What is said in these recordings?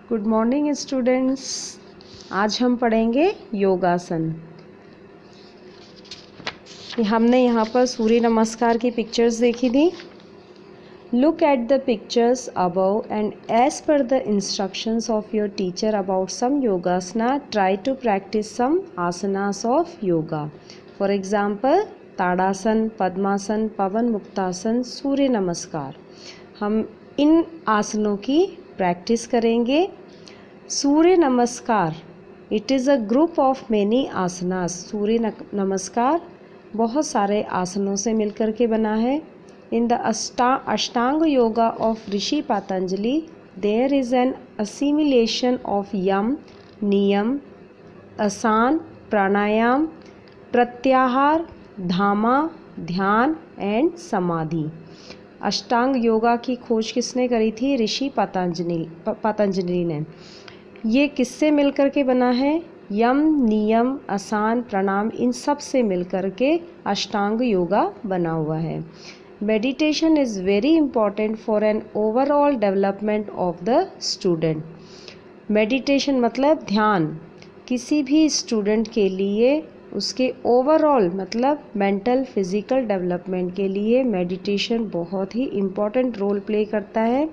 Good morning students. आज हम पढ़ेंगे योगासन। हमने यहाँ पर सूर्य नमस्कार की पिक्चर्स देखी थी। Look at the pictures above and as per the instructions of your teacher about some yogasana try to practise some asanas of yoga. For example Tadasana, Padmasana, Pawan Muktasana, Surya Namaskar. हम इन आसनों की प्रैक्टिस करेंगे। Surya Namaskar, it is a group of many asanas. Surya Namaskar बहुत सारे आसनों से मिलकर के बना है। In the Ashtanga yoga of Rishi Patanjali there is an assimilation of yama, niyama, asana, प्राणायाम, प्रत्याहार, धामा, ध्यान एंड समाधि। अष्टांग योगा की खोज किसने करी थी? ऋषि पतंजलि ने। ये किससे मिलकर के बना है? यम, नियम, आसन, प्राणायाम, इन सब से मिलकर के अष्टांग योगा बना हुआ है। Meditation is very important for an overall development of the student. Meditation मतलब ध्यान। किसी भी स्टूडेंट के लिए उसके ओवरऑल मतलब मेंटल फिज़िकल डेवलपमेंट के लिए मेडिटेशन बहुत ही इम्पॉर्टेंट रोल प्ले करता है।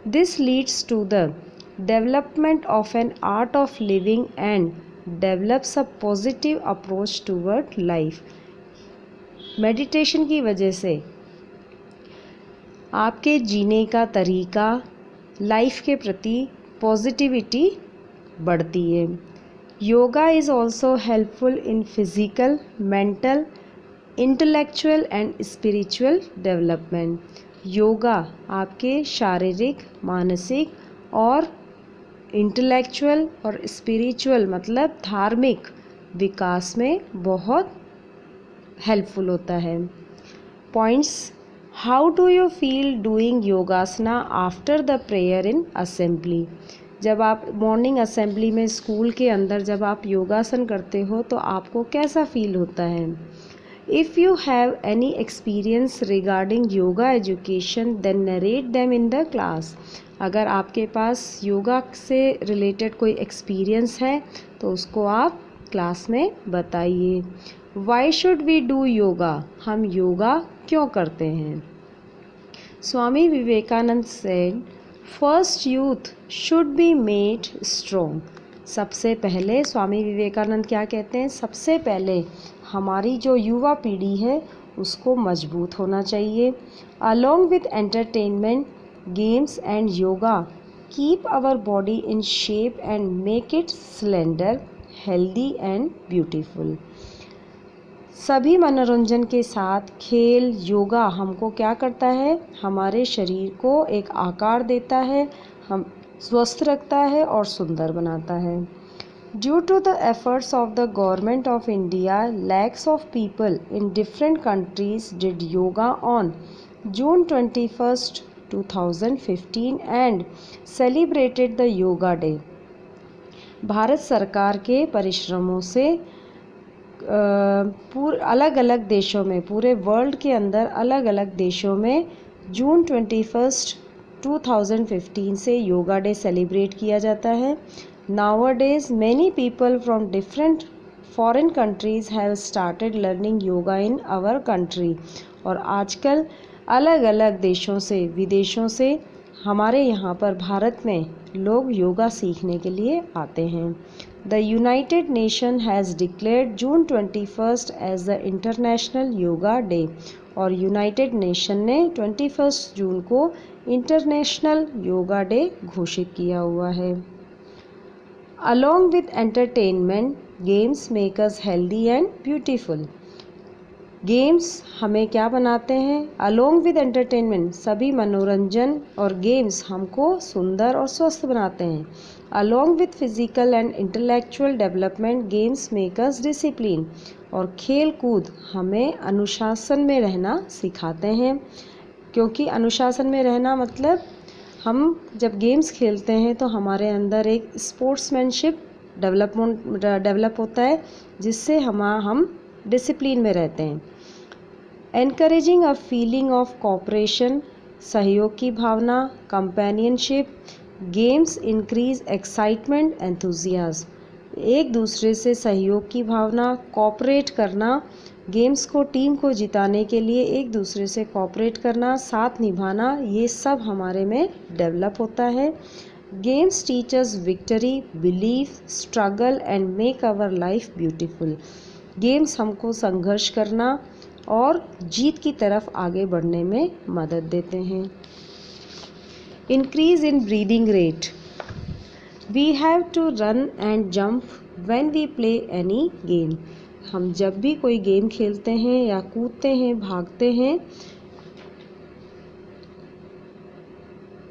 This leads to the development of an art of living and develops a positive approach toward life. Meditation की वजह से आपके जीने का तरीका, लाइफ के प्रति पॉजिटिविटी बढ़ती है। Yoga is also helpful in physical, mental, intellectual and spiritual development. Yoga आपके शारीरिक, मानसिक और इंटेलेक्चुअल और स्पिरिचुअल मतलब धार्मिक विकास में बहुत हेल्पफुल होता है। Points: how do you feel doing योगासना after the prayer in assembly? जब आप मॉर्निंग असेंबली में स्कूल के अंदर जब आप योगासन करते हो तो आपको कैसा फील होता है? If you have any experience regarding yoga education then narrate them in the class. अगर आपके पास योगा से रिलेटेड कोई एक्सपीरियंस है तो उसको आप क्लास में बताइए। Why should we do yoga? हम योगा क्यों करते हैं? Swami Vivekananda said, first youth should be made strong. सबसे पहले स्वामी विवेकानंद क्या कहते हैं? सबसे पहले हमारी जो युवा पीढ़ी है उसको मजबूत होना चाहिए। Along with entertainment, games and yoga keep our body in shape and make it slender, healthy and beautiful. सभी मनोरंजन के साथ खेल, योगा हमको क्या करता है? हमारे शरीर को एक आकार देता है, हम स्वस्थ रखता है और सुंदर बनाता है। Due to the efforts of the government of India, lakhs of people in different countries did yoga on June 21, 2015 and celebrated the yoga day. भारत सरकार के परिश्रमों से अलग अलग देशों में, पूरे वर्ल्ड के अंदर अलग अलग देशों में जून 21, 2015 से योगा डे सेलिब्रेट किया जाता है। Nowadays many people from different foreign countries have started learning yoga in our country. और आजकल अलग अलग देशों से, विदेशों से हमारे यहाँ पर भारत में लोग योगा सीखने के लिए आते हैं। The United Nation has declared June 21 as the international yoga day. और यूनाइटेड नेशन ने 21 जून को इंटरनेशनल योगा डे घोषित किया हुआ है। Along with entertainment, games make us healthy and beautiful. Games हमें क्या बनाते हैं? अलॉन्ग विद एंटरटेनमेंट, सभी मनोरंजन और गेम्स हमको सुंदर और स्वस्थ बनाते हैं। Along with physical and intellectual development, games make us discipline. और खेल कूद हमें अनुशासन में रहना सिखाते हैं, क्योंकि अनुशासन में रहना मतलब हम जब गेम्स खेलते हैं तो हमारे अंदर एक स्पोर्ट्समैनशिप डेवलप होता है, जिससे हम डिसिप्लिन में रहते हैं। Encouraging a feeling of cooperation, सहयोग की भावना, companionship, games increase excitement enthusiasm. एक दूसरे से सहयोग की भावना, कोऑपरेट करना, गेम्स को टीम को जिताने के लिए एक दूसरे से कोऑपरेट करना, साथ निभाना, ये सब हमारे में डेवलप होता है। Games teach us victory, belief, struggle and make our life beautiful. Games हमको संघर्ष करना और जीत की तरफ आगे बढ़ने में मदद देते हैं। Increase in breathing rate. We have to run and jump when we play any game. हम जब भी कोई गेम खेलते हैं या कूदते हैं, भागते हैं,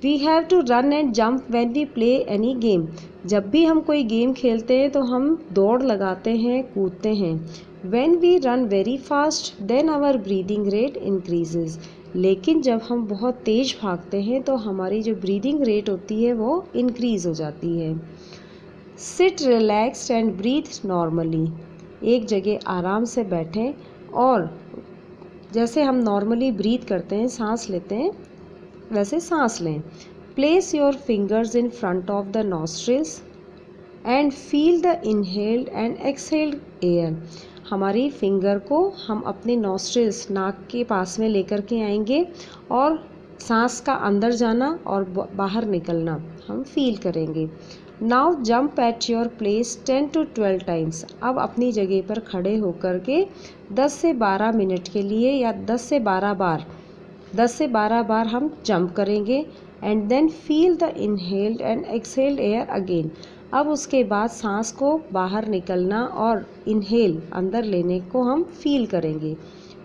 we have to run and jump when we play any game. जब भी हम कोई गेम खेलते हैं तो हम दौड़ लगाते हैं, कूदते हैं। When we run very fast then our breathing rate increases. लेकिन जब हम बहुत तेज भागते हैं तो हमारी जो ब्रीदिंग रेट होती है वो इंक्रीज हो जाती है। Sit relaxed and breathe normally. एक जगह आराम से बैठें और जैसे हम नॉर्मली ब्रीथ करते हैं, सांस लेते हैं, वैसे सांस लें। Place your fingers in front of the nostrils and feel the inhaled and exhaled air. हमारी फिंगर को हम अपने नॉस्ट्रिल्स, नाक के पास में लेकर के आएंगे और सांस का अंदर जाना और बाहर निकलना हम फील करेंगे। Now jump at your place 10 to 12 times. अब अपनी जगह पर खड़े होकर के 10 से 12 मिनट के लिए या 10 से 12 बार हम जंप करेंगे। And then feel the inhaled and exhaled air again. अब उसके बाद सांस को बाहर निकलना और इनहेल, अंदर लेने को हम फील करेंगे।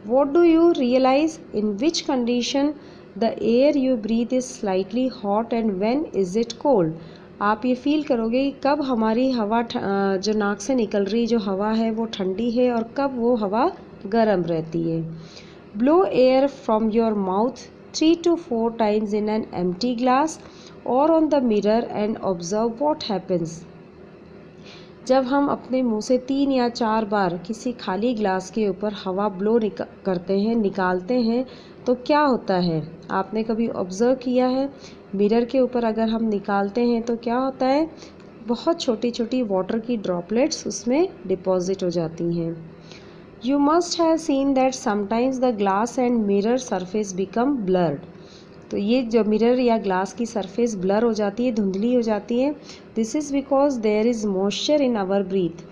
What do you realize? In which condition the air you breathe is slightly hot and when is it cold? आप ये फील करोगे कि कब हमारी हवा जो नाक से निकल रही जो हवा है वो ठंडी है और कब वो हवा गर्म रहती है। Blow air from your mouth 3 to 4 times in an empty glass or on the mirror and observe what happens। जब हम अपने मुंह से 3 या 4 बार किसी खाली ग्लास के ऊपर हवा ब्लो करते हैं, निकालते हैं, तो क्या होता है? आपने कभी ऑब्ज़र्व किया है? मिरर के ऊपर अगर हम निकालते हैं तो क्या होता है? बहुत छोटी छोटी वाटर की ड्रॉपलेट्स उसमें डिपॉजिट हो जाती हैं। You must have seen that sometimes the glass and mirror surface become blurred। तो ये जो मिरर या ग्लास की सरफेस ब्लर हो जाती है, धुंधली हो जाती है। This is because there is moisture in our breath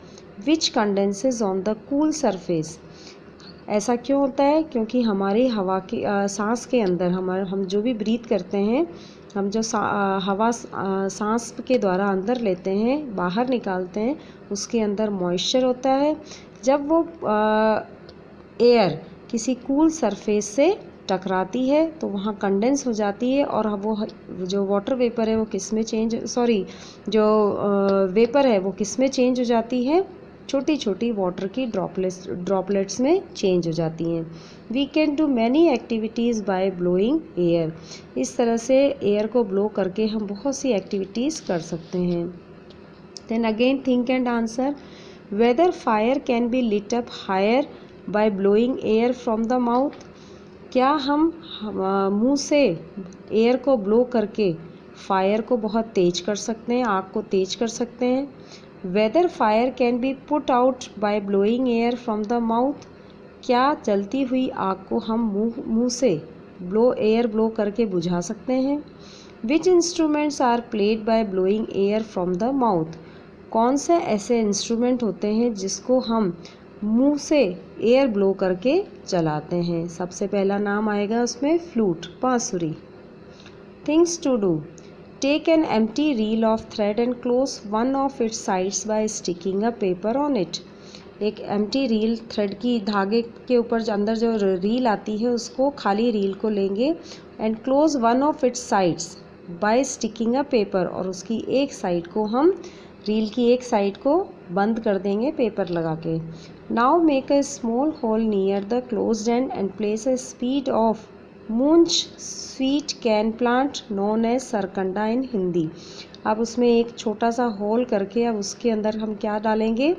which condenses on the cool surface. ऐसा क्यों होता है? क्योंकि हमारी हवा की सांस के अंदर हम जो भी ब्रीथ करते हैं, हम जो हवा सांस के द्वारा अंदर लेते हैं, बाहर निकालते हैं, उसके अंदर मॉइस्चर होता है। जब वो एयर किसी कूल सरफेस से टकराती है तो वहाँ कंडेंस हो जाती है और वो जो वाटर वेपर है वो किस में जो वेपर है वो किस में चेंज हो जाती है? छोटी छोटी वाटर की ड्रॉपलेट्स में चेंज हो जाती हैं। We can do many activities by blowing air. इस तरह से एयर को ब्लो करके हम बहुत सी एक्टिविटीज़ कर सकते हैं। Then again think and answer. Whether fire can be lit up higher by blowing air from the mouth. क्या हम मुंह से एयर को ब्लो करके फायर को बहुत तेज कर सकते हैं, आग को तेज कर सकते हैं? Whether fire can be put out by blowing air from the mouth. क्या जलती हुई आग को हम मुंह से एयर ब्लो करके बुझा सकते हैं? Which instruments are played by blowing air from the mouth. कौन से ऐसे इंस्ट्रूमेंट होते हैं जिसको हम मुंह से एयर ब्लो करके चलाते हैं? सबसे पहला नाम आएगा उसमें फ्लूट, बांसुरी। Things to do. Take an empty reel of thread and close one of its sides by sticking a paper on it. एक एम्प्टी रील, थ्रेड की धागे के ऊपर अंदर जो रील आती है उसको, खाली रील को लेंगे and close one of its sides by sticking a paper, और उसकी एक साइड को हम रील की एक साइड को बंद कर देंगे पेपर लगा के। Now make a small hole near the closed end and place a speed of munj sweet cane plant known as sarkanda in Hindi. अब उसमें एक छोटा सा होल करके अब उसके अंदर हम क्या डालेंगे?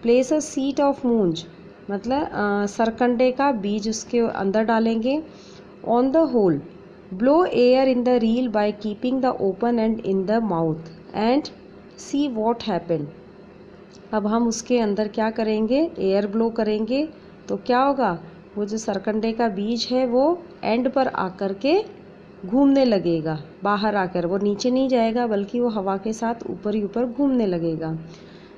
प्लेस अ सीड ऑफ मूंज, मतलब सरकंडे का बीज उसके अंदर डालेंगे। On the hole blow air in the reel by keeping the open end in the mouth and see what happen. अब हम उसके अंदर क्या करेंगे, एयर ब्लो करेंगे तो क्या होगा, वो जो सरकंडे का बीज है वो एंड पर आकर के घूमने लगेगा, बाहर आकर, वो नीचे नहीं जाएगा बल्कि वो हवा के साथ ऊपर ही ऊपर घूमने लगेगा।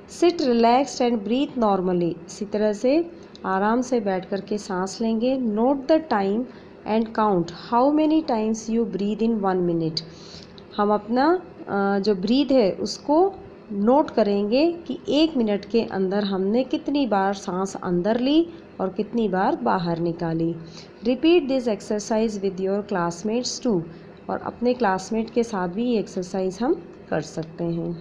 Sit relaxed and breathe normally, इसी तरह से आराम से बैठ कर के सांस लेंगे। Note the time and count how many times you breathe in 1 minute. हम अपना जो ब्रीद है उसको नोट करेंगे कि 1 मिनट के अंदर हमने कितनी बार सांस अंदर ली और कितनी बार बाहर निकाली। Repeat this exercise with your classmates too, और अपने क्लासमेट के साथ भी ये एक्सरसाइज हम कर सकते हैं।